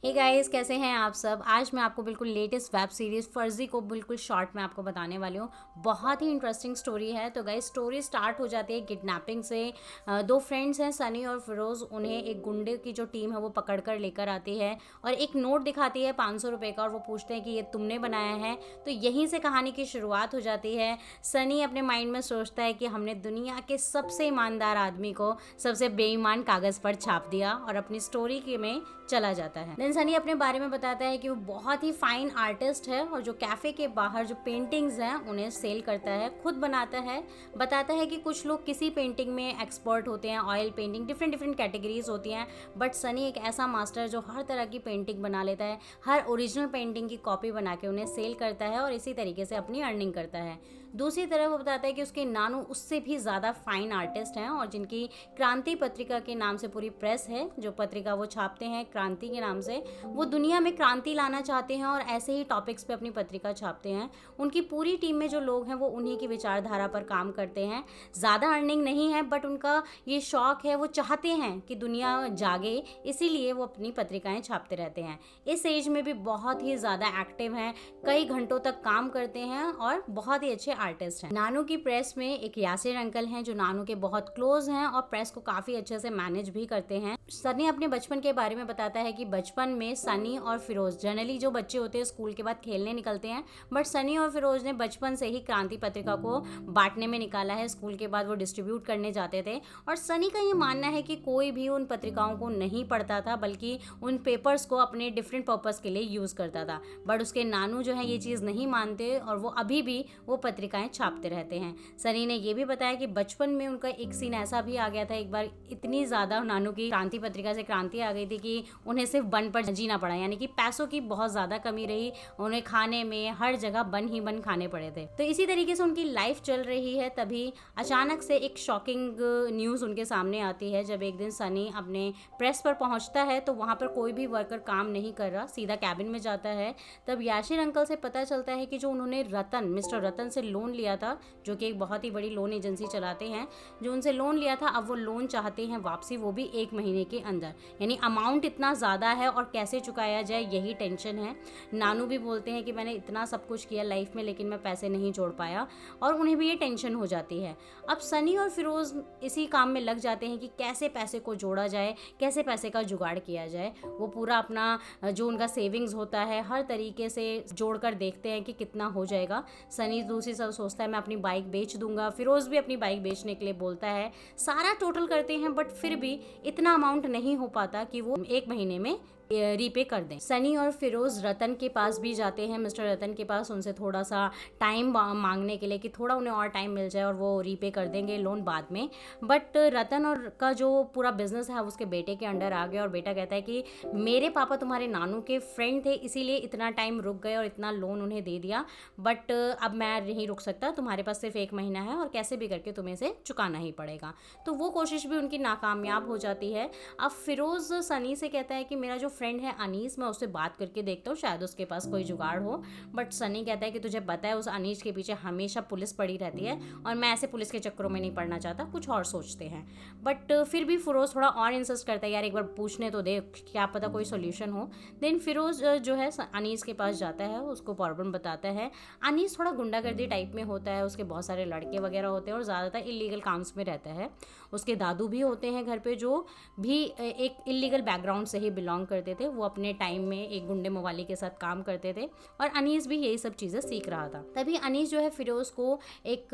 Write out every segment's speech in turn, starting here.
Hey guys, कैसे हैं आप सब। आज मैं आपको बिल्कुल लेटेस्ट वेब सीरीज़ फर्जी को बिल्कुल शॉर्ट में आपको बताने वाली हूँ। बहुत ही इंटरेस्टिंग स्टोरी है। तो गाइस, स्टोरी स्टार्ट हो जाती है किडनैपिंग से। दो फ्रेंड्स हैं, सनी और फिरोज़। उन्हें एक गुंडे की जो टीम है वो पकड़ कर लेकर आती है और एक नोट दिखाती है 500 रुपये का, और वो पूछते हैं कि ये तुमने बनाया है। तो यहीं से कहानी की शुरुआत हो जाती है। सनी अपने माइंड में सोचता है कि हमने दुनिया के सबसे ईमानदार आदमी को सबसे बेईमान कागज़ पर छाप दिया, और अपनी स्टोरी के में चला जाता है। देन सनी अपने बारे में बताता है कि वो बहुत ही फाइन आर्टिस्ट है, और जो कैफ़े के बाहर जो पेंटिंग्स हैं उन्हें सेल करता है, खुद बनाता है। बताता है कि कुछ लोग किसी पेंटिंग में एक्सपर्ट होते हैं, oil painting, different different categories होती हैं, बट सनी एक ऐसा मास्टर जो हर तरह की पेंटिंग बना लेता है, हर ओरिजिनल पेंटिंग की कॉपी बना के उन्हें सेल करता है और इसी तरीके से अपनी अर्निंग करता है। दूसरी तरफ वो बताता है कि उसके नानू उससे भी ज़्यादा फाइन आर्टिस्ट हैं, और जिनकी क्रांति पत्रिका के नाम से पूरी प्रेस है, जो पत्रिका वो छापते हैं क्रांति के नाम से। वो दुनिया में क्रांति लाना चाहते हैं और ऐसे ही टॉपिक्स पे अपनी पत्रिका छापते हैं। उनकी पूरी टीम में जो लोग हैं वो उन्हीं की विचारधारा पर काम करते हैं। ज़्यादा अर्निंग नहीं है, बट उनका ये शौक है, वो चाहते हैं कि दुनिया जागे, इसीलिए वो अपनी पत्रिकाएं छापते रहते हैं। इस एज में भी बहुत ही ज़्यादा एक्टिव हैं, कई घंटों तक काम करते हैं और बहुत ही अच्छे आर्टिस्ट हैं। नानू की प्रेस में एक यासिर अंकल हैं जो नानू के बहुत क्लोज हैं और प्रेस को काफ़ी अच्छे से मैनेज भी करते हैं। सनी अपने बचपन के बारे में बताता है कि बचपन में सनी और फिरोज, जनरली जो बच्चे होते हैं स्कूल के बाद खेलने निकलते हैं, बट सनी और फिरोज ने बचपन से ही क्रांति पत्रिका को बांटने में निकाला है। स्कूल के बाद वो डिस्ट्रीब्यूट करने जाते थे, और सनी का ये मानना है कि कोई भी उन पत्रिकाओं को नहीं पढ़ता था, बल्कि उन पेपर्स को अपने डिफरेंट पर्पस के लिए यूज़ करता था। बट उसके नानू जो है ये चीज़ नहीं मानते, और वो अभी भी वो पत्रिकाएं छापते रहते हैं। सनी ने ये भी बताया कि बचपन में उनका एक सीन ऐसा भी आ गया था, एक बार इतनी ज़्यादा नानू की क्रांति पत्रिका से क्रांति आ गई थी कि उन्हें सिर्फ बन पर जीना पड़ा, यानी कि पैसों की बहुत ज़्यादा कमी रही, उन्हें खाने में हर जगह बन ही बन खाने पड़े थे। तो इसी तरीके से उनकी लाइफ चल रही है। तभी अचानक से एक शॉकिंग न्यूज़ उनके सामने आती है। जब एक दिन सनी अपने प्रेस पर पहुंचता है तो वहां पर कोई भी वर्कर काम नहीं कर रहा, सीधा कैबिन में जाता है। तब याशिर अंकल से पता चलता है कि जो उन्होंने मिस्टर रतन से लोन लिया था, जो कि एक बहुत ही बड़ी लोन एजेंसी चलाते हैं, जो उनसे लोन लिया था, अब वो लोन चाहते हैं वापसी, वो भी 1 महीने के अंदर। यानी अमाउंट इतना ज़्यादा है और कैसे चुकाया जाए यही टेंशन है। नानू भी बोलते हैं कि मैंने इतना सब कुछ किया लाइफ में, लेकिन मैं पैसे नहीं जोड़ पाया, और उन्हें भी ये टेंशन हो जाती है। अब सनी और फिरोज़ इसी काम में लग जाते हैं कि कैसे पैसे को जोड़ा जाए, कैसे पैसे का जुगाड़ किया जाए। वो पूरा अपना जो उनका सेविंग्स होता है हर तरीके से जोड़कर देखते हैं कि कितना हो जाएगा। सनी दूसरी तरफ सोचता है मैं अपनी बाइक बेच दूंगा, फिरोज़ भी अपनी बाइक बेचने के लिए बोलता है। सारा टोटल करते हैं, बट फिर भी इतना अमाउंट नहीं हो पाता कि वो 1 महीने में रीपे कर दें। सनी और फिरोज़ रतन के पास भी जाते हैं, मिस्टर रतन के पास, उनसे थोड़ा सा टाइम मांगने के लिए कि थोड़ा उन्हें और टाइम मिल जाए और वो रीपे कर देंगे लोन बाद में। बट रतन और का जो पूरा बिजनेस है उसके बेटे के अंडर आ गया, और बेटा कहता है कि मेरे पापा तुम्हारे नानू के फ्रेंड थे, इसीलिए इतना टाइम रुक गए और इतना लोन उन्हें दे दिया, बट अब मैं नहीं रुक सकता, तुम्हारे पास सिर्फ 1 महीना है और कैसे भी करके तुम्हें इसे चुकाना ही पड़ेगा। तो वो कोशिश भी उनकी नाकामयाब हो जाती है। अब फिरोज़ सनी से कहता है कि मेरा जो फ्रेंड है अनीस, मैं उससे बात करके देखता हूँ, शायद उसके पास कोई जुगाड़ हो। बट सनी कहता है कि तुझे पता है उस अनीस के पीछे हमेशा पुलिस पड़ी रहती है, और मैं ऐसे पुलिस के चक्करों में नहीं पड़ना चाहता, कुछ और सोचते हैं। बट फिर भी फिरोज़ थोड़ा और इंसिस्ट करता है, यार एक बार पूछने तो दे, क्या पता कोई सोल्यूशन हो। देन फिरोज़ जो है अनीस के पास जाता है, उसको प्रॉब्लम बताता है। अनीस थोड़ा गुंडागर्दी टाइप में होता है, उसके बहुत सारे लड़के वगैरह होते हैं और ज़्यादातर इलीगल काम्स में रहता है। उसके दादू भी होते हैं घर पे, जो भी एक इलीगल बैकग्राउंड से ही बिलोंग करते थे। वो अपने टाइम में एक गुंडे मवाली के साथ काम करते थे, और अनीस भी यही सब चीज़ें सीख रहा था। तभी अनीस जो है फिरोज़ को एक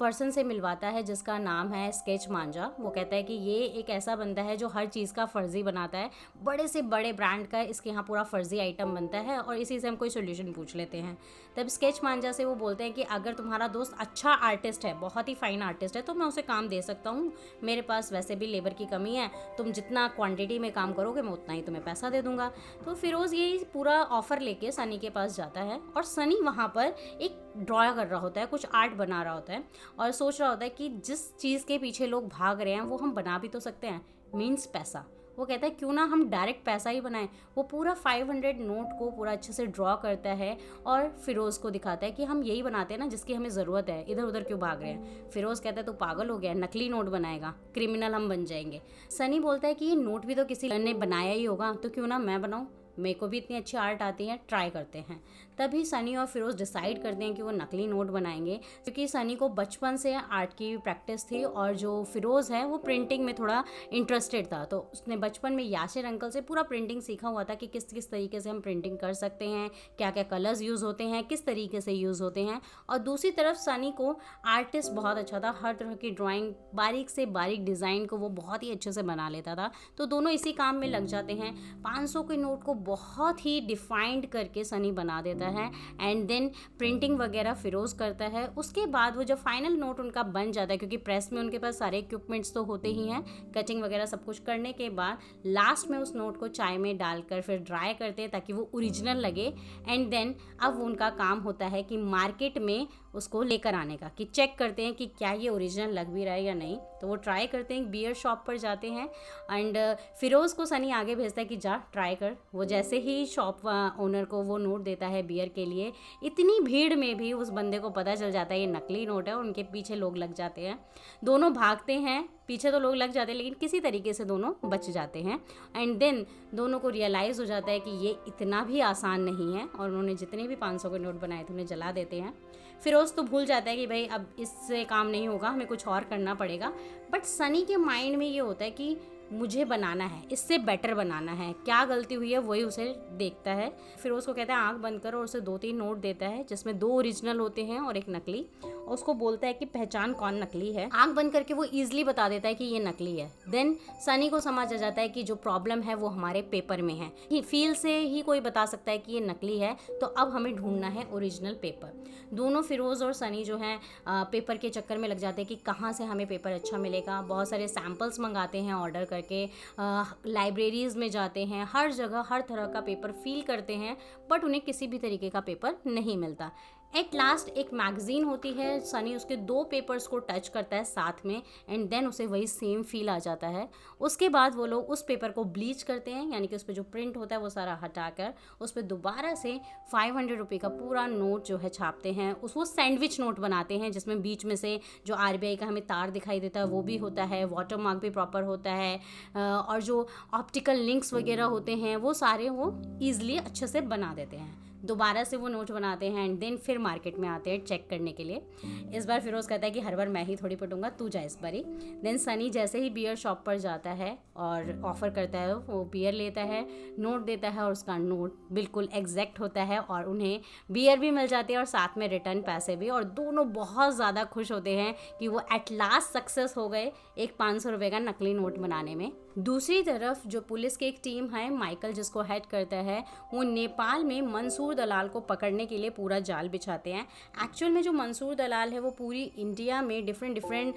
पर्सन से मिलवाता है जिसका नाम है स्केच मांझा। वो कहता है कि ये एक ऐसा बंदा है जो हर चीज़ का फर्जी बनाता है, बड़े से बड़े ब्रांड का इसके यहाँ पूरा फर्जी आइटम बनता है, और इसी से हम कोई सोल्यूशन पूछ लेते हैं। तब स्केच मांझा से वो बोलते हैं कि अगर तुम्हारा दोस्त अच्छा आर्टिस्ट है, बहुत ही फाइन आर्टिस्ट है, तो मैं उसे काम दे सकता हूँ, मेरे पास वैसे भी लेबर की कमी है, तुम जितना क्वांटिटी में काम करोगे मैं उतना ही तुम्हें पैसा दे दूंगा। तो फिरोज़ ये पूरा ऑफर लेके सनी के पास जाता है, और सनी वहाँ पर एक ड्रॉ कर रहा होता है, कुछ आर्ट बना रहा होता है, और सोच रहा होता है कि जिस चीज़ के पीछे लोग भाग रहे हैं वो हम बना भी तो सकते हैं, मीन्स पैसा। वो कहता है क्यों ना हम डायरेक्ट पैसा ही बनाएं। वो पूरा 500 नोट को पूरा अच्छे से ड्रॉ करता है और फिरोज़ को दिखाता है कि हम यही बनाते हैं ना जिसकी हमें ज़रूरत है, इधर उधर क्यों भाग रहे हैं। फिरोज़ कहता है तू पागल हो गया, नकली नोट बनाएगा, क्रिमिनल हम बन जाएंगे। सनी बोलता है कि ये नोट भी तो किसी ने बनाया ही होगा, तो क्यों ना मैं बनाऊँ। मेरे को भी इतनी अच्छी आर्ट आती है, ट्राई करते हैं। तभी सनी और फिरोज़ डिसाइड करते हैं कि वो नकली नोट बनाएंगे, क्योंकि सनी को बचपन से आर्ट की प्रैक्टिस थी और जो फिरोज़ है वो प्रिंटिंग में थोड़ा इंटरेस्टेड था। तो उसने बचपन में यासिर अंकल से पूरा प्रिंटिंग सीखा हुआ था कि किस किस तरीके से हम प्रिंटिंग कर सकते हैं, क्या क्या कलर्स यूज़ होते हैं, किस तरीके से यूज़ होते हैं। और दूसरी तरफ सनी को आर्टिस्ट बहुत अच्छा था, हर तरह की ड्राइंग, बारीक से बारीक डिज़ाइन को वो बहुत ही अच्छे से बना लेता था। तो दोनों इसी काम में लग जाते हैं। 500 के नोट को बहुत ही डिफाइंड करके सनी बना देता है एंड देन प्रिंटिंग वगैरह फिरोज़ करता है। उसके बाद वो जब फाइनल नोट उनका बन जाता है, क्योंकि प्रेस में उनके पास सारे इक्विपमेंट्स तो होते ही हैं, कटिंग वगैरह सब कुछ करने के बाद लास्ट में उस नोट को चाय में डालकर फिर ड्राई करते हैं ताकि वो ओरिजिनल लगे। एंड देन अब उनका काम होता है कि मार्केट में उसको लेकर आने का, कि चेक करते हैं कि क्या ये ओरिजिनल लग भी रहा है या नहीं। तो वो ट्राई करते हैं, बियर शॉप पर जाते हैं एंड फिरोज़ को सनी आगे भेजता है कि जा ट्राई कर। वो जैसे ही शॉप ओनर को वो नोट देता है बियर के लिए, इतनी भीड़ में भी उस बंदे को पता चल जाता है ये नकली नोट है और उनके पीछे लोग लग जाते हैं। दोनों भागते हैं, पीछे तो लोग लग जाते हैं लेकिन किसी तरीके से दोनों बच जाते हैं। एंड देन दोनों को रियलाइज़ हो जाता है कि ये इतना भी आसान नहीं है और उन्होंने जितने भी 500 के नोट बनाए थे उन्हें जला देते हैं। फिरोज़ तो भूल जाता है कि भाई अब इससे काम नहीं होगा, हमें कुछ और करना पड़ेगा। बट सनी के माइंड में ये होता है कि मुझे बनाना है, इससे बेटर बनाना है, क्या गलती हुई है वही उसे देखता है। फिर उसको कहता है आंख बंद कर और उसे 2-3 नोट देता है जिसमें 2 ओरिजिनल होते हैं और एक नकली, और उसको बोलता है कि पहचान कौन नकली है। आंख बंद करके वो ईजिली बता देता है कि ये नकली है। देन सनी को समझ आ जाता है कि जो प्रॉब्लम है वो हमारे पेपर में है, फील से ही कोई बता सकता है कि ये नकली है, तो अब हमें ढूंढना है ओरिजिनल पेपर। दोनों फिरोज़ और सनी जो हैं पेपर के चक्कर में लग जाते हैं कि कहाँ से हमें पेपर अच्छा मिलेगा। बहुत सारे सैम्पल्स मंगाते हैं ऑर्डर करके, लाइब्रेरीज़ में जाते हैं, हर जगह हर तरह का पेपर फील करते हैं, बट उन्हें किसी भी तरीके का पेपर नहीं मिलता। एट लास्ट एक मैगज़ीन होती है, सनी उसके 2 पेपर्स को टच करता है साथ में एंड देन उसे वही सेम फील आ जाता है। उसके बाद वो लोग उस पेपर को ब्लीच करते हैं, यानी कि उस पर जो प्रिंट होता है वो सारा हटाकर उस पर दोबारा से 500 रुपये का पूरा नोट जो है छापते हैं। वो सैंडविच नोट बनाते हैं जिसमें बीच में से जो RBI का हमें तार दिखाई देता है वो भी होता है, वाटर मार्क भी प्रॉपर होता है, और जो ऑप्टिकल लिंक्स वगैरह होते हैं वो सारे वो ईजिली अच्छे से बना देते हैं। दोबारा से वो नोट बनाते हैं एंड देन फिर मार्केट में आते हैं चेक करने के लिए। इस बार फिरोज़ कहता है कि हर बार मैं ही थोड़ी पटूंगा, तू जा इस बारी। देन सनी जैसे ही बियर शॉप पर जाता है और ऑफ़र करता है, वो बियर लेता है, नोट देता है और उसका नोट बिल्कुल एग्जैक्ट होता है और उन्हें बियर भी मिल जाती है और साथ में रिटर्न पैसे भी, और दोनों बहुत ज़्यादा खुश होते हैं कि वो एट लास्ट सक्सेस हो गए एक 500 रुपये का नकली नोट बनाने में। दूसरी तरफ जो पुलिस की एक टीम है, माइकल जिसको हेड करता है, वो नेपाल में मंसूर दलाल को पकड़ने के लिए पूरा जाल बिछाते हैं। एक्चुअल में जो मंसूर दलाल है वो पूरी इंडिया में डिफरेंट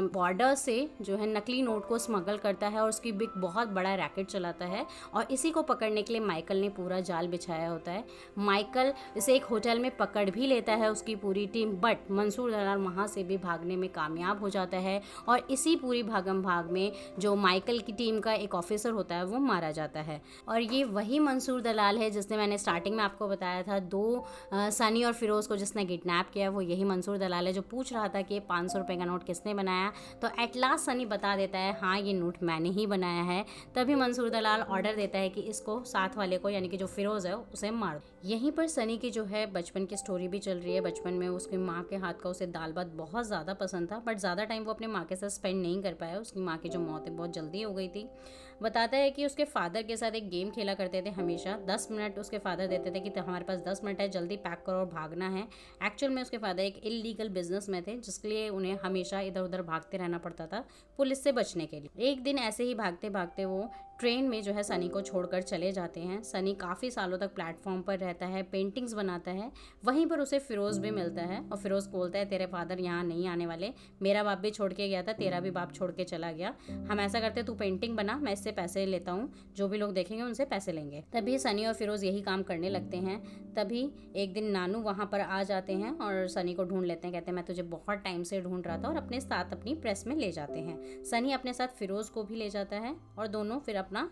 बॉर्डर से जो है नकली नोट को स्मगल करता है और उसकी बिग बहुत बड़ा रैकेट चलाता है, और इसी को पकड़ने के लिए माइकल ने पूरा जाल बिछाया होता है। माइकल इसे एक होटल में पकड़ भी लेता है उसकी पूरी टीम, बट मंसूर दलाल वहाँ से भी भागने में कामयाब हो जाता है और इसी पूरी भागम भाग में जो माइकल की टीम का एक ऑफिसर होता है वो मारा जाता है। और ये वही मंसूर दलाल है जिसने मैंने स्टार्टिंग में आपको बताया था, 2 सनी और फिरोज़ को जिसने किडनैप किया, वो यही मंसूर दलाल है जो पूछ रहा था कि 500 रुपये का नोट किसने बनाया। तो एट लास्ट सनी बता देता है हाँ ये नोट मैंने ही बनाया है। तभी मंसूर दलाल ऑर्डर देता है कि इसको साथ वाले को, यानी कि जो फिरोज़ है उसे मार। यहीं पर सनी की जो है बचपन की स्टोरी भी चल रही है। बचपन में उसकी माँ के हाथ का उसे दाल भात बहुत ज़्यादा पसंद था, बट ज़्यादा टाइम वो अपने माँ के साथ स्पेंड नहीं कर पाया। उसकी माँ की जो मौत है बहुत जल्दी हो गई थी। बताता है कि उसके फादर के साथ एक गेम खेला करते थे हमेशा। 10 मिनट उसके फादर देते थे कि हमारे पास 10 मिनट है, जल्दी पैक करो और भागना है। एक्चुअल में उसके फादर एक इलीगल बिजनेस में थे जिसके लिए उन्हें हमेशा इधर उधर भागते रहना पड़ता था पुलिस से बचने के लिए। एक दिन ऐसे ही भागते भागते वो ट्रेन में जो है सनी को छोड़कर चले जाते हैं। सनी काफ़ी सालों तक प्लेटफॉर्म पर रहता है, पेंटिंग्स बनाता है। वहीं पर उसे फिरोज़ भी मिलता है और फिरोज़ बोलता है तेरे फादर यहाँ नहीं आने वाले, मेरा बाप भी छोड़ के गया था, तेरा भी बाप छोड़ के चला गया। हम ऐसा करते तू पेंटिंग बना, मैं इससे पैसे लेता हूँ, जो भी लोग देखेंगे उनसे पैसे लेंगे। तभी सनी और फिरोज़ यही काम करने लगते हैं। तभी एक दिन नानू वहाँ पर आ जाते हैं और सनी को ढूंढ लेते हैं। कहते हैं मैं तुझे बहुत टाइम से ढूंढ रहा था, और अपने साथ अपनी प्रेस में ले जाते हैं। सनी अपने साथ फिरोज़ को भी ले जाता है और दोनों फिर अपना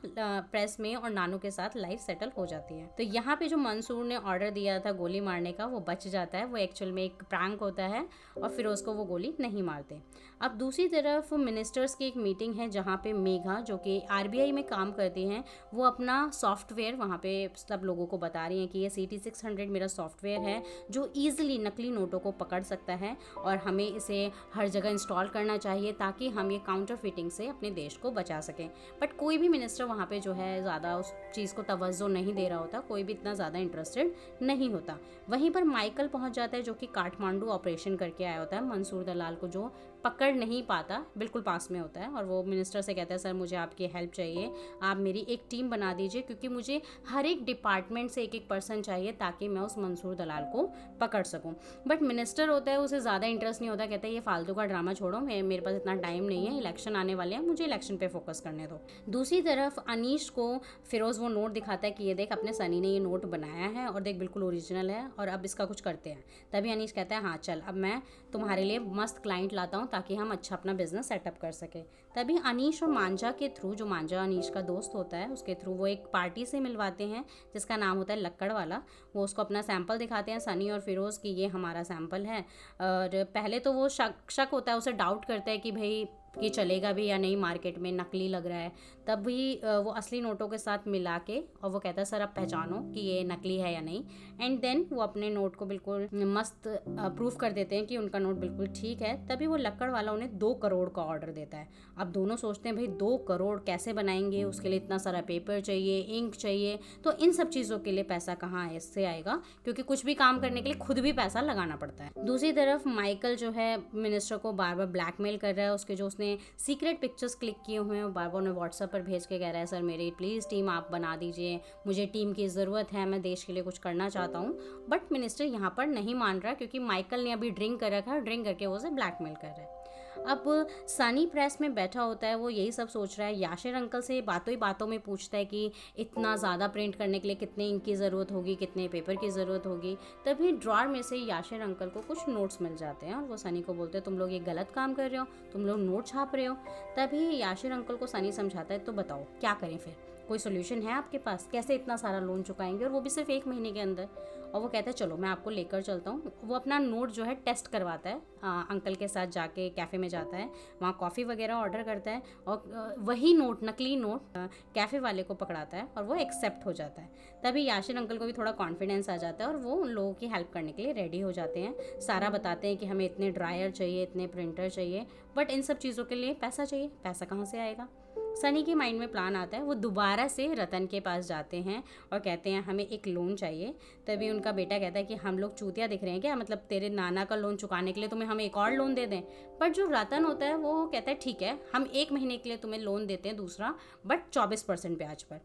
प्रेस में और नानू के साथ लाइफ सेटल हो जाती है। तो यहाँ पे जो मंसूर ने ऑर्डर दिया था गोली मारने का वो बच जाता है। वो एक्चुअल में एक प्रैंक होता है और फिरोज़ को वो गोली नहीं मारते। अब दूसरी तरफ मिनिस्टर्स की एक मीटिंग है जहाँ पे मेघा जो कि आरबीआई में काम करती हैं, वो अपना सॉफ्टवेयर वहाँ पे सब लोगों को बता रही हैं कि ये CT600 मेरा सॉफ्टवेयर है जो ईजिली नकली नोटों को पकड़ सकता है और हमें इसे हर जगह इंस्टॉल करना चाहिए ताकि हम ये काउंटरफिटिंग से अपने देश को बचा सकें। बट कोई भी मिनिस्टर वहाँ पे जो है ज़्यादा उस चीज़ को तवज्जो नहीं दे रहा होता, कोई भी इतना ज़्यादा इंटरेस्टेड नहीं होता। वहीं पर माइकल पहुँच जाता है जो कि काठमांडू ऑपरेशन करके आया होता है, मंसूर दलाल को जो पकड़ नहीं पाता, बिल्कुल पास में होता है, और वो मिनिस्टर से कहता है सर मुझे आपकी हेल्प चाहिए, आप मेरी एक टीम बना दीजिए क्योंकि मुझे हर एक डिपार्टमेंट से एक एक पर्सन चाहिए ताकि मैं उस मंसूर दलाल को पकड़ सकूं। बट मिनिस्टर होता है, उसे ज़्यादा इंटरेस्ट नहीं होता, कहता है ये फालतू का ड्रामा छोड़ो, मेरे पास इतना टाइम नहीं है, इलेक्शन आने वाले हैं, मुझे इलेक्शन पे फोकस करने दो। दूसरी तरफ अनीश को फिरोज़ वो नोट दिखाता है कि ये देख अपने सनी ने ये नोट बनाया है और देख बिल्कुल ओरिजिनल है और अब इसका कुछ करते हैं। तभी अनीश कहता है हाँ चल अब मैं तुम्हारे लिए मस्त क्लाइंट लाता हूँ ताकि हम अच्छा अपना बिजनेस सेटअप कर सके। तभी अनीश और मांझा के थ्रू, जो मांझा अनीश का दोस्त होता है, उसके थ्रू वो एक पार्टी से मिलवाते हैं जिसका नाम होता है लक्कड़ वाला। वो उसको अपना सैंपल दिखाते हैं सनी और फिरोज़ की ये हमारा सैंपल है। और पहले तो वो शक होता है, उसे डाउट करता है कि भाई ये चलेगा भी या नहीं, मार्केट में नकली लग रहा है। तब भी वो असली नोटों के साथ मिला के और वो कहता है सर अब पहचानो कि ये नकली है या नहीं। एंड देन वो अपने नोट को बिल्कुल मस्त प्रूफ कर देते हैं कि उनका नोट बिल्कुल ठीक है। तभी वो लक्कड़ वाला उन्हें 2 करोड़ का ऑर्डर देता है। अब दोनों सोचते हैं भाई 2 करोड़ कैसे बनाएंगे, उसके लिए इतना सारा पेपर चाहिए, इंक चाहिए, तो इन सब चीज़ों के लिए पैसा कहाँ इससे आएगा, क्योंकि कुछ भी काम करने के लिए खुद भी पैसा लगाना पड़ता है। दूसरी तरफ माइकल जो है मिनिस्टर को बार बार ब्लैकमेल कर रहा है। उसके जो उसने सीक्रेट पिक्चर्स क्लिक किए हुए हैं बार बार उन्हें व्हाट्सएप पर भेज के कह रहा है सर मेरी प्लीज़ टीम आप बना दीजिए, मुझे टीम की ज़रूरत है, मैं देश के लिए कुछ करना चाहता हूँ। बट मिनिस्टर यहाँ पर नहीं मान रहा क्योंकि माइकल ने अभी ड्रिंक कर रखा है, ड्रिंक करके वो उसे ब्लैकमेल कर रहा है। अब सनी प्रेस में बैठा होता है, वो यही सब सोच रहा है। याशिर अंकल से बातों ही बातों में पूछता है कि इतना ज़्यादा प्रिंट करने के लिए कितने इंक की ज़रूरत होगी, कितने पेपर की ज़रूरत होगी। तभी ड्रॉर में से याशिर अंकल को कुछ नोट्स मिल जाते हैं और वो सनी को बोलते हैं तुम लोग ये गलत काम कर रहे हो, तुम लोग नोट छाप रहे हो। तभी याशिर अंकल को सनी समझाता है तो बताओ क्या करें फिर, कोई सोल्यूशन है आपके पास, कैसे इतना सारा लोन चुकाएंगे और वो भी सिर्फ 1 महीने के अंदर। और वो कहता है चलो मैं आपको लेकर चलता हूँ। वो अपना नोट जो है टेस्ट करवाता है, अंकल के साथ जाके कैफ़े में जाता है, वहाँ कॉफ़ी वगैरह ऑर्डर करता है और वही नोट, नकली नोट कैफ़े वाले को पकड़ाता है और वो एक्सेप्ट हो जाता है। तभी याशिर अंकल को भी थोड़ा कॉन्फिडेंस आ जाता है और वो उन लोगों की हेल्प करने के लिए रेडी हो जाते हैं। सारा बताते हैं कि हमें इतने ड्रायर चाहिए, इतने प्रिंटर चाहिए, बट इन सब चीज़ों के लिए पैसा चाहिए, पैसा कहाँ से आएगा। सनी के माइंड में प्लान आता है, वो दोबारा से रतन के पास जाते हैं और कहते हैं हमें एक लोन चाहिए। तभी उनका बेटा कहता है कि हम लोग चूतिया दिख रहे हैं क्या, मतलब तेरे नाना का लोन चुकाने के लिए तुम्हें हम एक और लोन दे दें। पर जो रतन होता है वो कहता है ठीक है हम 1 महीने के लिए तुम्हें लोन देते हैं दूसरा, बट 24% ब्याज पर।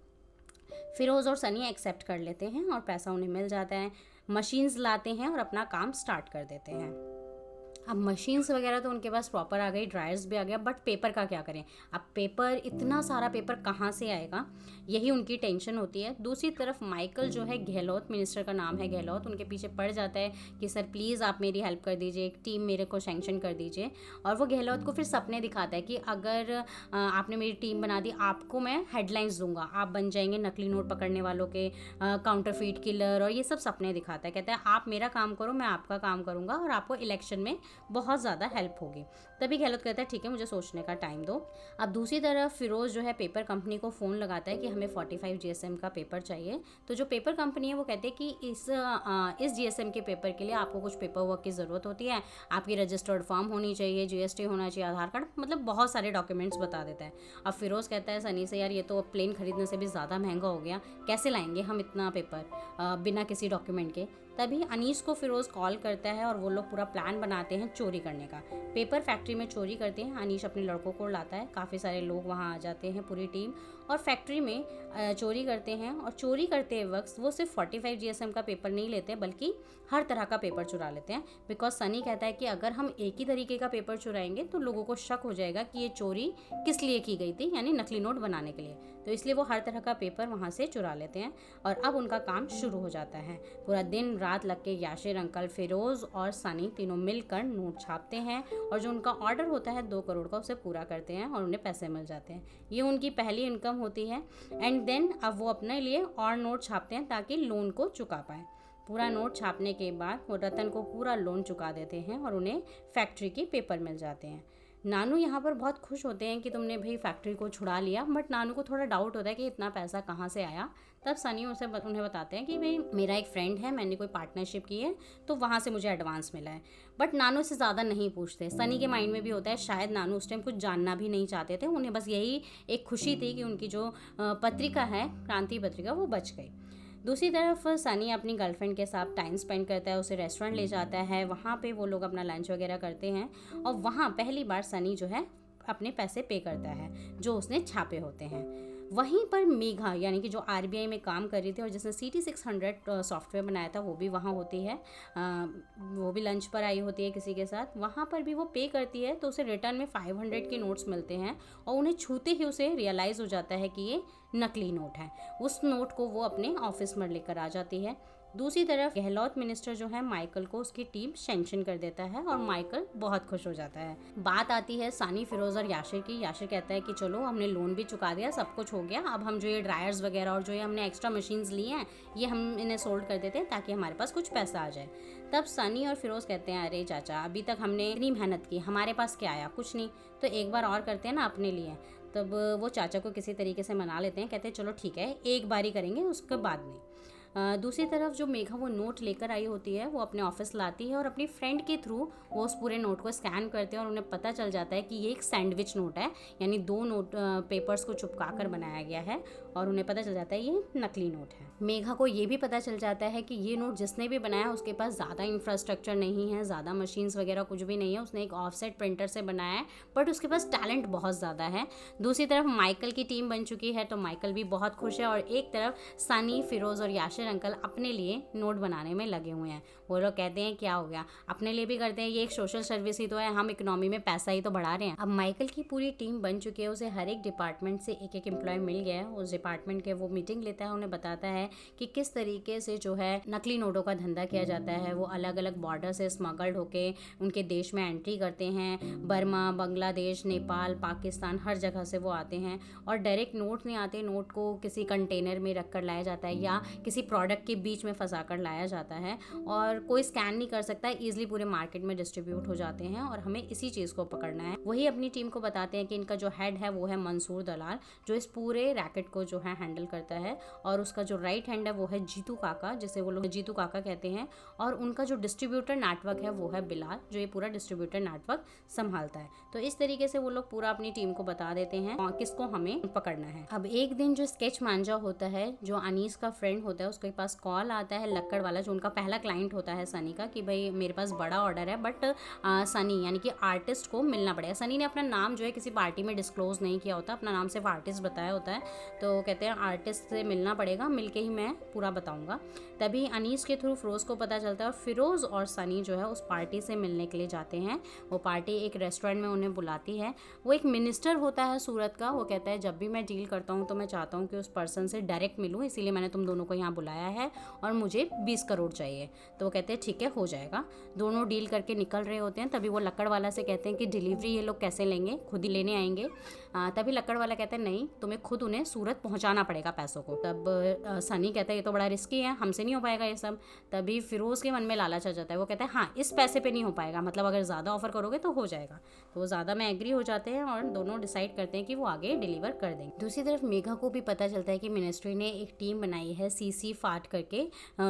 फिरोज़ और सनी एक्सेप्ट कर लेते हैं और पैसा उन्हें मिल जाता है। मशीन्स लाते हैं और अपना काम स्टार्ट कर देते हैं। अब मशीन्स वगैरह तो उनके पास प्रॉपर आ गई, ड्रायर्स भी आ गया, बट पेपर का क्या करें। अब पेपर, इतना सारा पेपर कहाँ से आएगा, यही उनकी टेंशन होती है। दूसरी तरफ माइकल जो है गहलोत, मिनिस्टर का नाम है गहलोत, उनके पीछे पड़ जाता है कि सर प्लीज़ आप मेरी हेल्प कर दीजिए, एक टीम मेरे को सैंक्शन कर दीजिए। और वो गहलोत को फिर सपने दिखाता है कि अगर आपने मेरी टीम बना दी, आपको मैं हेडलाइंस दूंगा, आप बन जाएंगे नकली नोट पकड़ने वालों के काउंटरफीट किलर, और ये सब सपने दिखाता है। कहता है आप मेरा काम करो, मैं आपका काम करूँगा और आपको इलेक्शन में बहुत ज़्यादा हेल्प होगी। तभी गहलोत कहता है ठीक है मुझे सोचने का टाइम दो। अब दूसरी तरफ फिरोज़ जो है पेपर कंपनी को फ़ोन लगाता है कि हमें 45 GSM का पेपर चाहिए। तो जो पेपर कंपनी है वो कहते हैं कि इस GSM के पेपर के लिए आपको कुछ पेपर वर्क की ज़रूरत होती है, आपकी रजिस्टर्ड फॉर्म होनी चाहिए, GST होना चाहिए, आधार कार्ड, मतलब बहुत सारे डॉक्यूमेंट्स बता देता है। अब फिरोज़ कहता है सनी से यार ये तो प्लेन खरीदने से भी ज़्यादा महंगा हो गया, कैसे लाएंगे हम इतना पेपर बिना किसी डॉक्यूमेंट के। तभी अनीश को फिरोज़ कॉल करता है और वो लोग पूरा प्लान बनाते हैं चोरी करने का। पेपर फैक्ट्री में चोरी करते हैं, अनीश अपने लड़कों को लाता है, काफ़ी सारे लोग वहाँ आ जाते हैं, पूरी टीम, और फैक्ट्री में चोरी करते हैं। और चोरी करते वक्त वो सिर्फ 45 GSM का पेपर नहीं लेते बल्कि हर तरह का पेपर चुरा लेते हैं। बिकॉज सनी कहता है कि अगर हम एक ही तरीके का पेपर चुराएंगे तो लोगों को शक हो जाएगा कि ये चोरी किस लिए की गई थी, यानी नकली नोट बनाने के लिए। तो इसलिए वो हर तरह का पेपर वहाँ से चुरा लेते हैं और अब उनका काम शुरू हो जाता है। पूरा दिन रात लग के याशिर अंकल, फिरोज़ और सनी तीनों मिलकर नोट छापते हैं और जो उनका ऑर्डर होता है 2 करोड़ का उसे पूरा करते हैं और उन्हें पैसे मिल जाते हैं। ये उनकी पहली इनकम होती है। एंड देन अब वो अपने लिए और नोट छापते हैं ताकि लोन को चुका पाएँ। पूरा नोट छापने के बाद वो रतन को पूरा लोन चुका देते हैं और उन्हें फैक्ट्री के पेपर मिल जाते हैं। नानू यहाँ पर बहुत खुश होते हैं कि तुमने भाई फैक्ट्री को छुड़ा लिया, बट नानू को थोड़ा डाउट होता है कि इतना पैसा कहाँ से आया। तब सनी उन्हें बताते हैं कि भाई मेरा एक फ्रेंड है, मैंने कोई पार्टनरशिप की है तो वहाँ से मुझे एडवांस मिला है। बट नानू से ज़्यादा नहीं पूछते। सनी के माइंड में भी होता है शायद नानू उस टाइम कुछ जानना भी नहीं चाहते थे, उन्हें बस यही एक खुशी थी कि उनकी जो पत्रिका है, क्रांति पत्रिका, वो बच गई। दूसरी तरफ सनी अपनी गर्लफ्रेंड के साथ टाइम स्पेंड करता है, उसे रेस्टोरेंट ले जाता है, वहाँ पे वो लोग अपना लंच वगैरह करते हैं और वहाँ पहली बार सनी जो है अपने पैसे पे करता है जो उसने छापे होते हैं। वहीं पर मेघा यानी कि जो आरबीआई में काम कर रही थी और जिसने CT600 सॉफ्टवेयर बनाया था वो भी वहाँ होती है, वो भी लंच पर आई होती है किसी के साथ। वहाँ पर भी वो पे करती है तो उसे रिटर्न में 500 के नोट्स मिलते हैं और उन्हें छूते ही उसे रियलाइज़ हो जाता है कि ये नकली नोट है। उस नोट को वो अपने ऑफिस में लेकर आ जाती है। दूसरी तरफ गहलोत मिनिस्टर जो है माइकल को उसकी टीम सैंक्शन कर देता है और माइकल बहुत खुश हो जाता है। बात आती है सनी, फिरोज और याशिर की। याशिर कहता है कि चलो हमने लोन भी चुका दिया, सब कुछ हो गया, अब हम जो ये ड्रायर्स वगैरह और जो ये हमने एक्स्ट्रा मशीन्स ली हैं ये हम इन्हें सोल्ड कर देते हैं ताकि हमारे पास कुछ पैसा आ जाए। तब सनी और फिरोज कहते हैं अरे चाचा, अभी तक हमने इतनी मेहनत की, हमारे पास क्या आया, कुछ नहीं, तो एक बार और करते हैं ना अपने लिए। तब वो चाचा को किसी तरीके से मना लेते हैं, कहते हैं चलो ठीक है एक बार ही करेंगे, उसके बाद नहीं। दूसरी तरफ जो मेघा वो नोट लेकर आई होती है वो अपने ऑफिस लाती है और अपनी फ्रेंड के थ्रू वो उस पूरे नोट को स्कैन करते हैं और उन्हें पता चल जाता है कि ये एक सैंडविच नोट है, यानी 2 नोट पेपर्स को चिपका कर बनाया गया है और उन्हें पता चल जाता है ये नकली नोट है। मेघा को ये भी पता चल जाता है कि ये नोट जिसने भी बनाया उसके पास ज़्यादा इंफ्रास्ट्रक्चर नहीं है, ज़्यादा मशीन्स वगैरह कुछ भी नहीं है, उसने एक ऑफसेट प्रिंटर से बनाया है, बट उसके पास टैलेंट बहुत ज़्यादा है। दूसरी तरफ माइकल की टीम बन चुकी है तो माइकल भी बहुत खुश है और एक तरफ सनी, फिरोज और याशिर अंकल अपने लिए नोट बनाने में लगे हुए हैं। वो लोग कहते हैं क्या हो गया, अपने लिए भी करते हैं, ये एक सोशल सर्विस ही तो है, हम इकोनॉमी में पैसा ही तो बढ़ा रहे हैं। अब माइकल की पूरी टीम बन चुकी है, उसे हर एक डिपार्टमेंट से एक एक एम्प्लॉय मिल गया है। उस डिपार्टमेंट के वो मीटिंग लेता है, उन्हें बताता है कि किस तरीके से जो है नकली नोटों का धंधा किया जाता है। वो अलग अलग बॉर्डर से स्मगल्ड होके उनके देश में एंट्री करते हैं। बर्मा, बांग्लादेश, नेपाल, पाकिस्तान, हर जगह से वो आते हैं और डायरेक्ट नोट नहीं आते, नोट को किसी कंटेनर में रख कर लाया जाता है या किसी प्रोडक्ट के बीच में फंसा कर लाया जाता है और कोई स्कैन नहीं कर सकता, ईजिली पूरे मार्केट में डिस्ट्रीब्यूट हो जाते हैं और हमें इसी चीज़ को पकड़ना है। वही अपनी टीम को बताते हैं कि इनका जो हेड है वो है मंसूर दलाल, जो इस पूरे रैकेट को जो है हैंडल करता है और उसका जो राइट हैंड है वो है जीतू काका, जिसे वो लोग जीतू काका कहते हैं, और उनका जो डिस्ट्रीब्यूटर नेटवर्क है वो है बिलाल, जो ये पूरा डिस्ट्रीब्यूटर नेटवर्क संभालता है। तो इस तरीके से वो लोग पूरा अपनी टीम को बता देते हैं किसको हमें पकड़ना है। अब एक दिन जो स्केच मांझा होता है, जो अनीस का फ्रेंड होता है, उसके पास कॉल आता है लक्कड़ वाला, जो उनका पहला क्लाइंट होता है सनी का, कि भाई मेरे पास बड़ा ऑर्डर है बट सनी यानी कि आर्टिस्ट को मिलना पड़ेगा। सनी ने अपना नाम जो है किसी पार्टी में डिस्क्लोज नहीं किया होता, अपना नाम सिर्फ आर्टिस्ट बताया होता है। तो कहते हैं आर्टिस्ट से मिलना पड़ेगा, मिलके ही मैं पूरा बताऊंगा। तभी अनीस के थ्रू फिरोज को पता चलता है और फिरोज और सनी जो है उस पार्टी से मिलने के लिए जाते हैं। वो पार्टी एक रेस्टोरेंट में उन्हें बुलाती है। वो एक मिनिस्टर होता है सूरत का। वो कहता है जब भी मैं डील करता हूँ तो मैं चाहता हूँ कि उस पर्सन से डायरेक्ट मिलूँ, इसीलिए मैंने तुम दोनों को यहाँ बुलाया है और मुझे 20 करोड़ चाहिए। तो वो कहते हैं ठीक है, हो जाएगा। दोनों डील करके निकल रहे होते हैं। तभी वो लक्कड़ वाला से कहते हैं कि डिलीवरी ये लोग कैसे लेंगे, खुद ही लेने आएंगे। तभी लक्कड़ वाला कहता है नहीं, तुम्हें खुद उन्हें सूरत पहुँचाना पड़ेगा पैसों को। तब सनी कहता है ये तो बड़ा रिस्की है, हमसे नहीं हो पाएगा ये सब। तभी फिरोज के मन में लालच आ जाता है। वो कहता है हाँ, इस पैसे पे नहीं हो पाएगा, मतलब अगर ज़्यादा ऑफर करोगे तो हो जाएगा। तो वो ज़्यादा में एग्री हो जाते हैं और दोनों डिसाइड करते हैं कि वो आगे डिलीवर कर देंगे। दूसरी तरफ मेघा को भी पता चलता है कि मिनिस्ट्री ने एक टीम बनाई है CC फाट करके,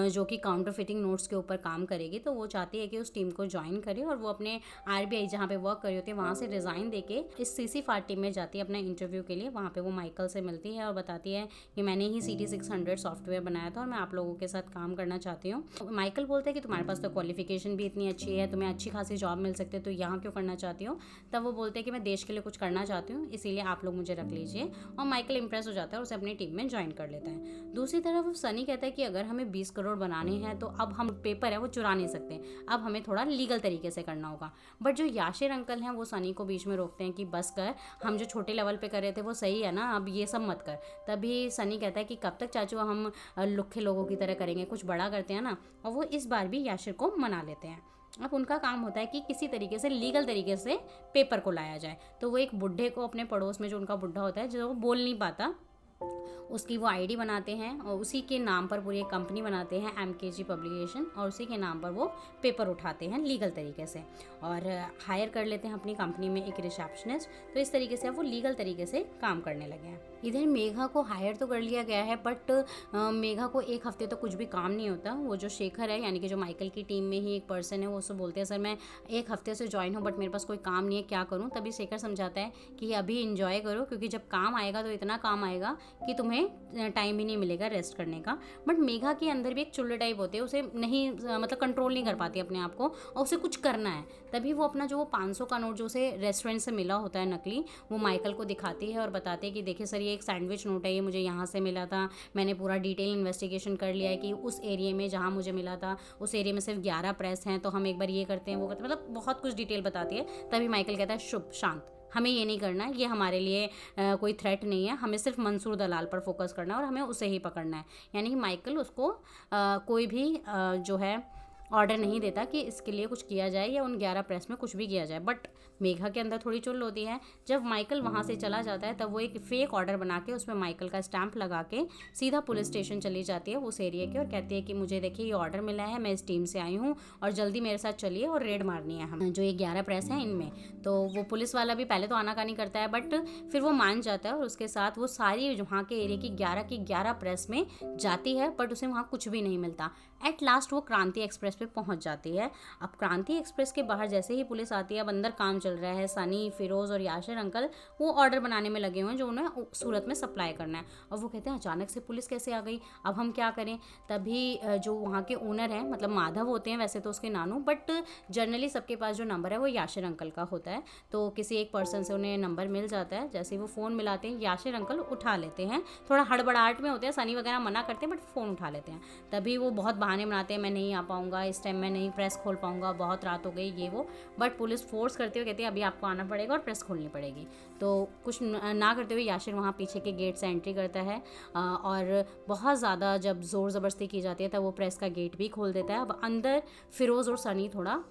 जो कि काउंटरफिटिंग नोट्स के ऊपर काम करेगी। तो वो चाहती है कि उस टीम को ज्वाइन करे और वो अपने RBI जहाँ पे वर्क कर रही होती है वहाँ से रिज़ाइन देके इस CC फाट टीम में जाती है अपना इंटरव्यू के लिए। वहाँ पे वो माइकल से मिलती है और बताती है कि मैंने ही CT600 सॉफ्टवेयर बनाया था और मैं आप लोगों के साथ काम करना चाहती हूँ। माइकल बोलता है कि तुम्हारे पास तो क्वालिफिकेशन भी इतनी अच्छी है, तुम्हें अच्छी खासी जॉब मिल सकती है, तो यहाँ क्यों करना चाहती हो। तब वो बोलते हैं कि मैं देश के लिए कुछ करना चाहती हूँ, इसीलिए आप लोग मुझे रख लीजिए। और माइकल इंप्रेस हो जाता है और उसे अपनी टीम में ज्वाइन कर लेता है। दूसरी तरफ सनी कहता है कि अगर हमें 20 करोड़ बनाने हैं तो अब हम पेपर है वो चुरा नहीं सकते, अब हमें थोड़ा लीगल तरीके से करना होगा। बट जो याशिर अंकल हैं वो सनी को बीच में रोकते हैं कि बस कर, हम जो छोटे लेवल पे कर रहे थे वो सही है ना, अब ये सब मत कर। तभी सनी कहता है कि कब तक चाचू हम लुखे लोगों की तरह करेंगे, कुछ बड़ा करते हैं ना। और वो इस बार भी याशिर को मना लेते हैं। अब उनका काम होता है कि किसी तरीके से लीगल तरीके से पेपर को लाया जाए। तो वो एक बुढ़े को अपने पड़ोस में, जो उनका बुढ़ा होता है जो बोल नहीं पाता, उसकी वो आईडी बनाते हैं और उसी के नाम पर पूरी एक कंपनी बनाते हैं एमकेजी पब्लिकेशन, और उसी के नाम पर वो पेपर उठाते हैं लीगल तरीके से, और हायर कर लेते हैं अपनी कंपनी में एक रिसेप्शनिस्ट। तो इस तरीके से अब वो लीगल तरीके से काम करने लगे हैं। इधर मेघा को हायर तो कर लिया गया है, बट मेघा को एक हफ्ते तो कुछ भी काम नहीं होता। वो जो शेखर है, यानी कि जो माइकल की टीम में ही एक पर्सन है, वो उससे बोलते हैं सर मैं एक हफ्ते से ज्वाइन हूँ बट मेरे पास कोई काम नहीं है, क्या करूँ। तभी शेखर समझाता है कि अभी इंजॉय करो, क्योंकि जब काम आएगा तो इतना काम आएगा कि तुम्हें टाइम ही नहीं मिलेगा रेस्ट करने का। बट मेघा के अंदर भी एक चुल्ले टाइप होते हैं, उसे नहीं मतलब कंट्रोल नहीं कर पाती अपने आप को, और उसे कुछ करना है। तभी वो अपना जो 500 का नोट जो उसे रेस्टोरेंट से मिला होता है नकली, वो माइकल को दिखाती है और बताती है कि देखिए सर ये एक सैंडविच नोट है, ये मुझे यहाँ से मिला था, मैंने पूरा डिटेल इन्वेस्टिगेशन कर लिया है कि उस एरिया में जहाँ मुझे मिला था उस एरिया में सिर्फ 11 प्रेस हैं, तो हम एक बार ये करते हैं वो करते हैं, मतलब बहुत कुछ डिटेल बताती है। तभी माइकल कहता है शुभ शांत, हमें ये नहीं करना है, ये हमारे लिए कोई थ्रेट नहीं है, हमें सिर्फ मंसूर दलाल पर फोकस करना है और हमें उसे ही पकड़ना है। यानी कि माइकल उसको कोई भी जो है ऑर्डर नहीं देता कि इसके लिए कुछ किया जाए या उन 11 प्रेस में कुछ भी किया जाए। बट मेघा के अंदर थोड़ी चुल होती है। जब माइकल वहाँ से चला जाता है तब वो एक फेक ऑर्डर बना के उसमें माइकल का स्टैंप लगा के सीधा पुलिस स्टेशन चली जाती है उस एरिया के, और कहती है कि मुझे देखिए ये ऑर्डर मिला है, मैं इस टीम से आई हूँ और जल्दी मेरे साथ चलिए और रेड मारनी है हमें जो ये 11 प्रेस हैं इनमें। तो वो पुलिस वाला भी पहले तो आनाकानी करता है, बट फिर वो मान जाता है और उसके साथ वो सारी वहाँ के एरिया की 11 की 11 प्रेस में जाती है, बट उसे वहाँ कुछ भी नहीं मिलता। एट लास्ट वो क्रांति एक्सप्रेस पे पहुंच जाती है। अब क्रांति एक्सप्रेस के बाहर जैसे ही पुलिस आती है, अब अंदर काम चल रहा है, सनी, फिरोज और याशिर अंकल वो ऑर्डर बनाने में लगे हुए हैं जो उन्हें सूरत में सप्लाई करना है। और वो कहते हैं अचानक से पुलिस कैसे आ गई, अब हम क्या करें। तभी जो वहाँ के ओनर हैं, मतलब माधव होते हैं वैसे तो उसके नानू, बट जनरली सबके पास जो नंबर है वो याशिर अंकल का होता है। तो किसी एक पर्सन से उन्हें नंबर मिल जाता है। जैसे ही वो फ़ोन मिलाते हैं याशिर अंकल उठा लेते हैं, थोड़ा हड़बड़ाहट में होते हैं, सनी वगैरह मना करते हैं बट फ़ोन उठा लेते हैं। तभी वो बहुत बहाने बनाते हैं, मैं नहीं आ पाऊँगा इस टाइम, मैं नहीं प्रेस खोल पाऊँगा, बहुत रात हो गई ये वो। बट पुलिस फोर्स करते हुए कहती है अभी आपको आना पड़ेगा और प्रेस खोलनी पड़ेगी। तो कुछ ना करते हुए याशिर वहाँ पीछे के गेट से एंट्री करता है और बहुत ज़्यादा जब ज़ोर ज़बरदस्ती की जाती है तब वो प्रेस का गेट भी खोल देता है। अब अंदर फिरोज़ और सनी थोड़ा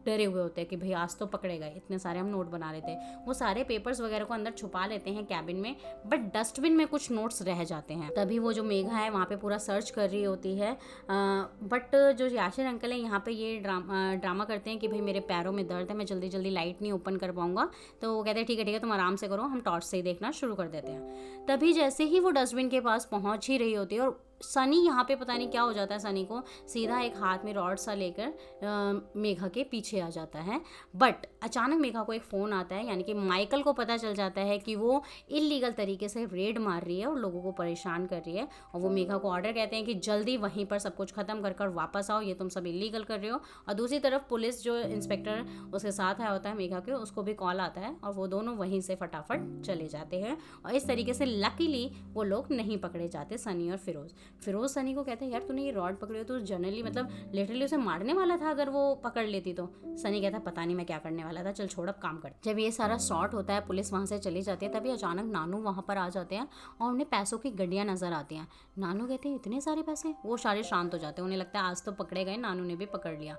डरे हुए होते हैं कि भाई आज तो पकड़े गए, इतने सारे हम नोट बना रहे थे। वो सारे पेपर्स वगैरह को अंदर छुपा लेते हैं कैबिन में, बट डस्टबिन में कुछ नोट्स रह जाते हैं। तभी वो जो मेघा है वहाँ पे पूरा सर्च कर रही होती है, बट जो याशिर अंकल है यहाँ पे ये ड्रामा करते हैं कि भाई मेरे पैरों में दर्द है, मैं जल्दी जल्दी लाइट नहीं ओपन कर पाऊँगा। तो वो कहते हैं ठीक है तुम आराम से करो, हम टॉर्च से ही देखना शुरू कर देते हैं। तभी जैसे ही वो डस्टबिन के पास पहुँच ही रही होती है और सनी यहाँ पे पता नहीं क्या हो जाता है, सनी को सीधा एक हाथ में रॉड सा लेकर मेघा के पीछे आ जाता है। बट अचानक मेघा को एक फ़ोन आता है, यानी कि माइकल को पता चल जाता है कि वो इल्लीगल तरीके से रेड मार रही है और लोगों को परेशान कर रही है। और वो मेघा को ऑर्डर कहते हैं कि जल्दी वहीं पर सब कुछ ख़त्म कर वापस आओ, ये तुम सब इल्लीगल कर रहे हो। और दूसरी तरफ पुलिस जो इंस्पेक्टर उसके साथ आया होता है मेघा के, उसको भी कॉल आता है और वो दोनों वहीं से फटाफट चले जाते हैं। और इस तरीके से लकीली वो लोग नहीं पकड़े जाते, सनी और फिरोज सनी को कहता है यार तूने ये रॉड पकड़ी हो तो जनरली मतलब लिटरली उसे मारने वाला था अगर वो पकड़ लेती तो। सनी कहता है पता नहीं मैं क्या करने वाला था, चल छोड़ अब काम कर। जब ये सारा शॉट होता है, पुलिस वहाँ से चली जाती है, तभी अचानक नानू वहाँ पर आ जाते हैं और उन्हें पैसों की गड्डियाँ नजर आती हैं। नानू कहते हैं इतने सारे पैसे, वो सारे शांत हो जाते हैं, उन्हें लगता है आज तो पकड़े गए, नानू ने भी पकड़ लिया।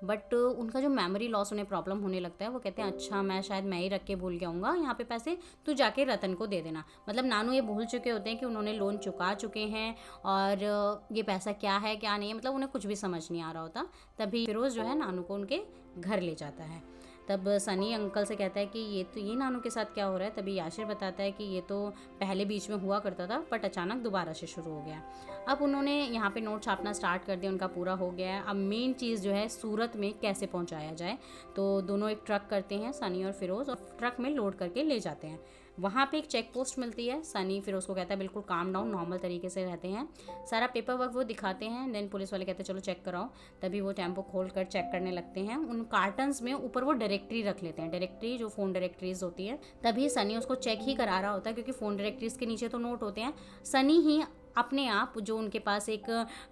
बट उनका जो मेमोरी लॉस उन्हें प्रॉब्लम होने लगता है। वो कहते हैं अच्छा मैं शायद मैं ही रख के भूल गया हूँगा यहाँ पे पैसे, तू जाके रतन को दे देना। मतलब नानू ये भूल चुके होते हैं कि उन्होंने लोन चुका चुके हैं और ये पैसा क्या है क्या नहीं है, मतलब उन्हें कुछ भी समझ नहीं आ रहा होता। तभी फिरोज़ जो है नानू को उनके घर ले जाता है। तब सनी अंकल से कहता है कि ये नानू के साथ क्या हो रहा है। तभी याशिर बताता है कि ये तो पहले बीच में हुआ करता था बट अचानक दोबारा से शुरू हो गया। अब उन्होंने यहाँ पे नोट छापना स्टार्ट कर दिया, उनका पूरा हो गया है। अब मेन चीज़ जो है सूरत में कैसे पहुँचाया जाए, तो दोनों एक ट्रक करते हैं, सनी और फिरोज़, और ट्रक में लोड करके ले जाते हैं। वहाँ पे एक चेक पोस्ट मिलती है। सनी फिरोज़ को कहता है बिल्कुल काम डाउन, नॉर्मल तरीके से रहते हैं, सारा पेपर वर्क वो दिखाते हैं। देन पुलिस वाले कहते हैं चलो चेक कराओ। तभी वो टेम्पो खोल कर चेक करने लगते हैं। उन कार्टन्स में ऊपर वो डायरेक्टरी रख लेते हैं, डायरेक्टरी जो फ़ोन डायरेक्टरीज होती है। तभी सनी उसको चेक ही करा रहा होता है क्योंकि फ़ोन डायरेक्टरीज के नीचे तो नोट होते हैं। सनी ही अपने आप जो उनके पास एक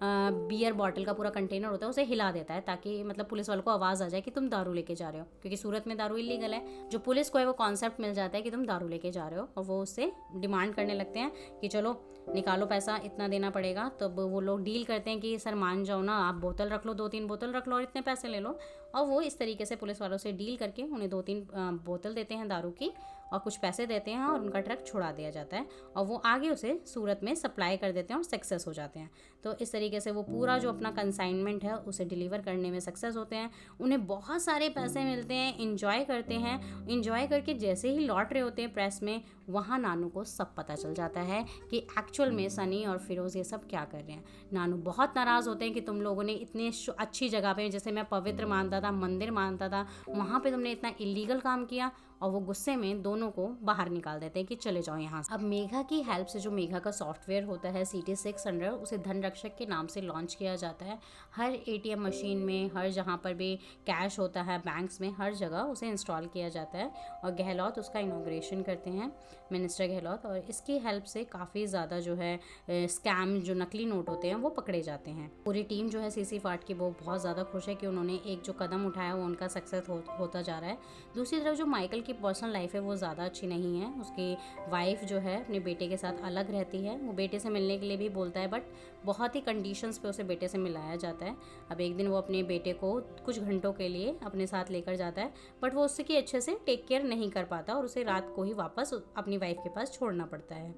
बियर बॉटल का पूरा कंटेनर होता है उसे हिला देता है ताकि मतलब पुलिस वालों को आवाज़ आ जाए कि तुम दारू लेके जा रहे हो, क्योंकि सूरत में दारू इलीगल है। जो पुलिस को है वो कॉन्सेप्ट मिल जाता है कि तुम दारू लेके जा रहे हो, और वो उससे डिमांड करने लगते हैं कि चलो निकालो पैसा, इतना देना पड़ेगा। तब वो लोग डील करते हैं कि सर मान जाओ ना, आप बोतल रख लो, 2-3 बोतल रख लो और इतने पैसे ले लो। और वो इस तरीके से पुलिस वालों से डील करके उन्हें 2-3 बोतल देते हैं दारू की, और कुछ पैसे देते हैं और उनका ट्रक छुड़ा दिया जाता है और वो आगे उसे सूरत में सप्लाई कर देते हैं और सक्सेस हो जाते हैं। तो इस तरीके से वो पूरा जो अपना कंसाइनमेंट है उसे डिलीवर करने में सक्सेस होते हैं। उन्हें बहुत सारे पैसे मिलते हैं, इंजॉय करते हैं। इंजॉय करके जैसे ही लौट रहे होते हैं प्रेस में, वहाँ नानू को सब पता चल जाता है कि एक्चुअल में सनी और फिरोज़ ये सब क्या कर रहे हैं। नानू बहुत नाराज़ होते हैं कि तुम लोगों ने इतने अच्छी जगह पे, जैसे मैं पवित्र मानता था, मंदिर मानता था, वहाँ पे तुमने इतना इलीगल काम किया। और वो गुस्से में दोनों को बाहर निकाल देते हैं कि चले जाओ यहाँ से। अब मेघा की हेल्प से, जो मेघा का सॉफ्टवेयर होता है CT600, उसे धनरक्षक के नाम से लॉन्च किया जाता है। हर ATM मशीन में, हर जहाँ पर भी कैश होता है बैंक्स में, हर जगह उसे इंस्टॉल किया जाता है और गहलोत उसका इनॉग्रेशन करते हैं, मिनिस्टर गहलोत। और इसकी हेल्प से काफ़ी ज़्यादा जो है स्कैम, जो नकली नोट होते हैं वो पकड़े जाते हैं। पूरी टीम जो है CC फाट की, वो बहुत ज़्यादा खुश है कि उन्होंने एक जो कदम उठाया वो उनका सक्सेस होता जा रहा है। दूसरी तरफ जो माइकल की पर्सनल लाइफ है वो ज़्यादा अच्छी नहीं है। उसकी वाइफ जो है अपने बेटे के साथ अलग रहती है। वो बेटे से मिलने के लिए भी बोलता है, बट बहुत ही कंडीशंस पे उसे बेटे से मिलाया जाता है। अब एक दिन वो अपने बेटे को कुछ घंटों के लिए अपने साथ लेकर जाता है, बट वो उससे की अच्छे से टेक केयर नहीं कर पाता और उसे रात को ही वापस अपनी वाइफ के पास छोड़ना पड़ता है।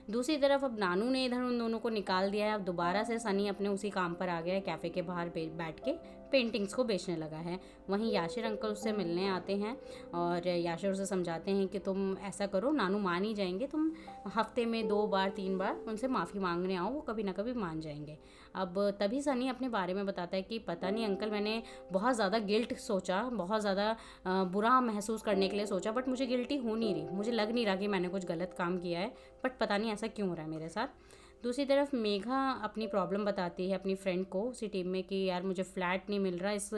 दूसरी तरफ अब नानू ने इधर उन दोनों को निकाल दिया है। अब दोबारा से सनी अपने उसी काम पर आ गया है, कैफ़े के बाहर बैठ के पेंटिंग्स को बेचने लगा है। वहीं याशिर अंकल उससे मिलने आते हैं और याशिर उसे समझाते हैं कि तुम ऐसा करो, नानू मान ही जाएंगे, तुम हफ्ते में 2 बार 3 बार उनसे माफ़ी मांगने आओ, वो कभी ना कभी मान जाएंगे। अब तभी सनी अपने बारे में बताता है कि पता नहीं अंकल, मैंने बहुत ज़्यादा गिल्ट सोचा, बहुत ज़्यादा बुरा महसूस करने के लिए सोचा, बट मुझे गिल्टी हो नहीं रही, मुझे लग नहीं रहा कि मैंने कुछ गलत काम किया है, बट पता नहीं ऐसा क्यों हो रहा है मेरे साथ। दूसरी तरफ मेघा अपनी प्रॉब्लम बताती है अपनी फ्रेंड को उसी टीम में कि यार मुझे फ्लैट नहीं मिल रहा इस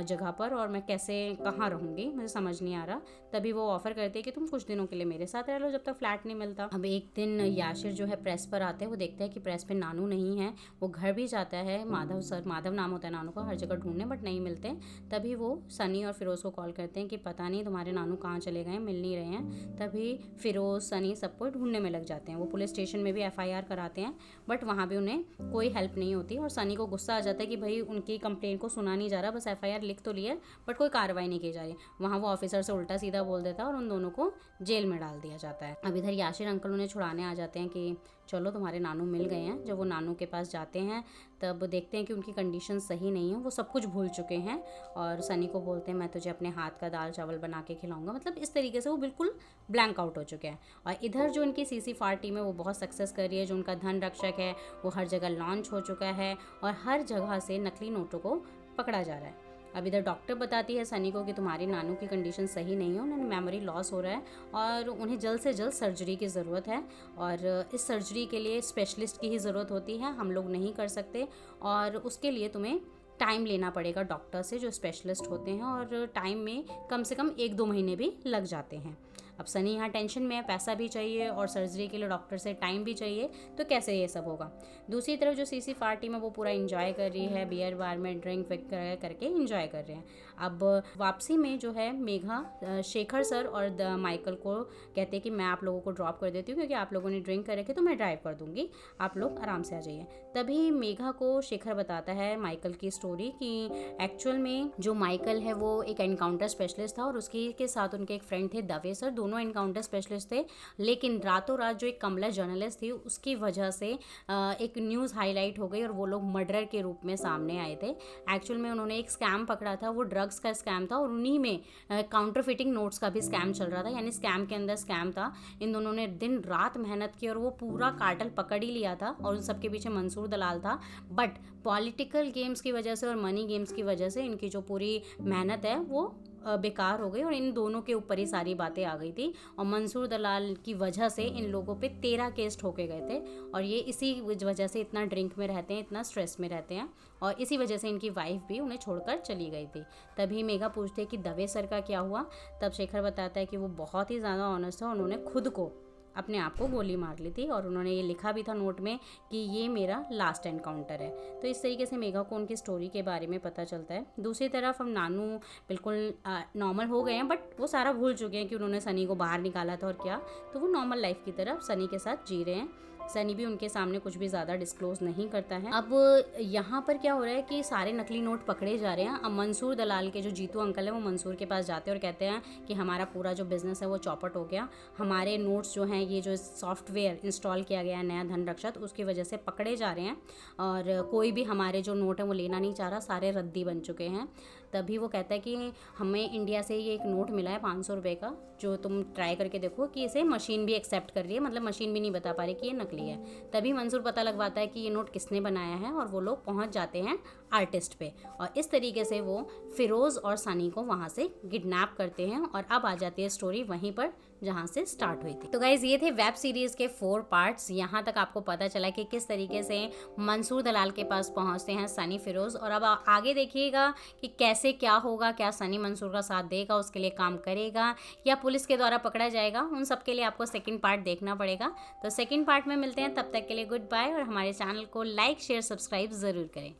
जगह पर और मैं कैसे कहाँ रहूँगी, मुझे समझ नहीं आ रहा। तभी वो ऑफ़र करती है कि तुम कुछ दिनों के लिए मेरे साथ रह लो जब तक फ्लैट नहीं मिलता। अब एक दिन याशिर जो है प्रेस पर आते हैं, वो देखता है कि प्रेस पे नानू नहीं है। वो घर भी जाता है, माधव सर, माधव नाम होता है नानू का, हर जगह ढूंढने बट नहीं मिलते। तभी वो सनी और फिरोज़ को कॉल करते हैं कि पता नहीं तुम्हारे नानू कहाँ चले गए, मिल नहीं रहे हैं। तभी फिरोज़, सनी सबको ढूंढने में लग जाते हैं। वो पुलिस स्टेशन में भी FIR कराते हैं, बट वहाँ भी उन्हें कोई हेल्प नहीं होती और सनी को गुस्सा आ जाता है कि भाई उनकी कंप्लेंट को सुना नहीं जा रहा, बस FIR लिख तो लिया बट कोई कार्रवाई नहीं की जा रही। वहाँ वो ऑफिसर से उल्टा सीधा बोल देता है और उन दोनों को जेल में डाल दिया जाता है। अब इधर याशिर अंकल उन्हें छुड़ाने आ जाते हैं कि चलो तुम्हारे नानू मिल गए हैं। जब वो नानू के पास जाते हैं तब देखते हैं कि उनकी कंडीशन सही नहीं है, वो सब कुछ भूल चुके हैं और सनी को बोलते हैं मैं तुझे अपने हाथ का दाल चावल बना के खिलाऊंगा। मतलब इस तरीके से वो बिल्कुल ब्लैंक आउट हो चुके हैं। और इधर जो इनकी CC फार टीम है वो बहुत सक्सेस कर रही है। जो उनका धन रक्षक है वो हर जगह लॉन्च हो चुका है और हर जगह से नकली नोटों को पकड़ा जा रहा है। अब इधर डॉक्टर बताती है सनी को कि तुम्हारी नानू की कंडीशन सही नहीं है, उन्हें मेमोरी लॉस हो रहा है और उन्हें जल्द से जल्द सर्जरी की ज़रूरत है और इस सर्जरी के लिए स्पेशलिस्ट की ही ज़रूरत होती है, हम लोग नहीं कर सकते और उसके लिए तुम्हें टाइम लेना पड़ेगा डॉक्टर से जो स्पेशलिस्ट होते हैं और टाइम में कम से कम 1-2 महीने भी लग जाते हैं। अब सनी यहाँ टेंशन में है, पैसा भी चाहिए और सर्जरी के लिए डॉक्टर से टाइम भी चाहिए, तो कैसे ये सब होगा। दूसरी तरफ जो CC फार टीम है वो पूरा एंजॉय कर रही है, बियर बार में ड्रिंक करके एंजॉय कर रहे हैं। अब वापसी में जो है मेघा शेखर सर और माइकल को कहते हैं कि मैं आप लोगों को ड्रॉप कर देती हूँ क्योंकि आप लोगों ने ड्रिंक कर रखे तो मैं ड्राइव कर दूँगी, आप लोग आराम से आ जाइए। तभी मेघा को शेखर बताता है माइकल की स्टोरी कि एक्चुअल में जो माइकल है वो एक एनकाउंटर स्पेशलिस्ट था और उसके के साथ उनके एक फ्रेंड थे दवे सर, दोनों एनकाउंटर स्पेशलिस्ट थे। लेकिन रातों रात जो एक कमला जर्नलिस्ट थी उसकी वजह से एक न्यूज़ हाईलाइट हो गई और वो लोग मर्डर के रूप में सामने आए थे। एक्चुअल में उन्होंने एक स्कैम पकड़ा था, वो ड्रग्स का स्कैम था और उन्हीं में काउंटरफिटिंग नोट्स का भी स्कैम चल रहा था, यानी स्कैम के अंदर स्कैम था। इन दोनों ने दिन रात मेहनत की और वो पूरा कार्टेल पकड़ ही लिया था और उन सबके पीछे मंसूर दलाल था। बट पॉलिटिकल गेम्स की वजह से और मनी गेम्स की वजह से इनकी जो पूरी मेहनत है वो बेकार हो गई और इन दोनों के ऊपर ही सारी बातें आ गई थी और मंसूर दलाल की वजह से इन लोगों पे 13 केस ठोके गए थे और ये इसी वजह से इतना ड्रिंक में रहते हैं, इतना स्ट्रेस में रहते हैं और इसी वजह से इनकी वाइफ भी उन्हें छोड़कर चली गई थी। तभी मेघा पूछते कि दवे सर का क्या हुआ। तब शेखर बताता है कि वो बहुत ही ज़्यादा ऑनेस्ट था, उन्होंने खुद को अपने आप को गोली मार ली थी और उन्होंने ये लिखा भी था नोट में कि ये मेरा लास्ट एनकाउंटर है। तो इस तरीके से मेघा को उनकी स्टोरी के बारे में पता चलता है। दूसरी तरफ हम नानू बिल्कुल नॉर्मल हो गए हैं बट वो सारा भूल चुके हैं कि उन्होंने सनी को बाहर निकाला था और क्या, तो वो नॉर्मल लाइफ की तरफ सनी के साथ जी रहे हैं। सनी भी उनके सामने कुछ भी ज़्यादा डिस्क्लोज नहीं करता है। अब यहाँ पर क्या हो रहा है कि सारे नकली नोट पकड़े जा रहे हैं। अब मंसूर दलाल के जो जीतू अंकल है वो मंसूर के पास जाते हैं और कहते हैं कि हमारा पूरा जो बिज़नेस है वो चौपट हो गया, हमारे नोट्स जो हैं, ये जो सॉफ्टवेयर इंस्टॉल किया गया है नया धनरक्षक, उसकी वजह से पकड़े जा रहे हैं और कोई भी हमारे जो नोट है वो लेना नहीं चाह रहा, सारे रद्दी बन चुके हैं। तभी वो कहता है कि हमें इंडिया से ये एक नोट मिला है 500 रुपये का, जो तुम ट्राई करके देखो कि इसे मशीन भी एक्सेप्ट कर रही है, मतलब मशीन भी नहीं बता पा रही कि ये नकली है। तभी मंसूर पता लगवाता है कि ये नोट किसने बनाया है और वो लोग पहुंच जाते हैं आर्टिस्ट पे और इस तरीके से वो फिरोज़ और सनी को वहाँ से किडनैप करते हैं। और अब आ जाती है स्टोरी वहीं पर जहाँ से स्टार्ट हुई थी। तो गाइज ये थे वेब सीरीज़ के 4 पार्ट्स। यहाँ तक आपको पता चला कि किस तरीके से मंसूर दलाल के पास पहुँचते हैं सनी फिरोज़, और अब आगे देखिएगा कि कैसे क्या होगा, क्या सनी मंसूर का साथ देगा, उसके लिए काम करेगा या पुलिस के द्वारा पकड़ा जाएगा, उन सब के लिए आपको सेकंड पार्ट देखना पड़ेगा। तो सेकंड पार्ट में मिलते हैं, तब तक के लिए गुड बाय और हमारे चैनल को लाइक शेयर सब्सक्राइब ज़रूर करें।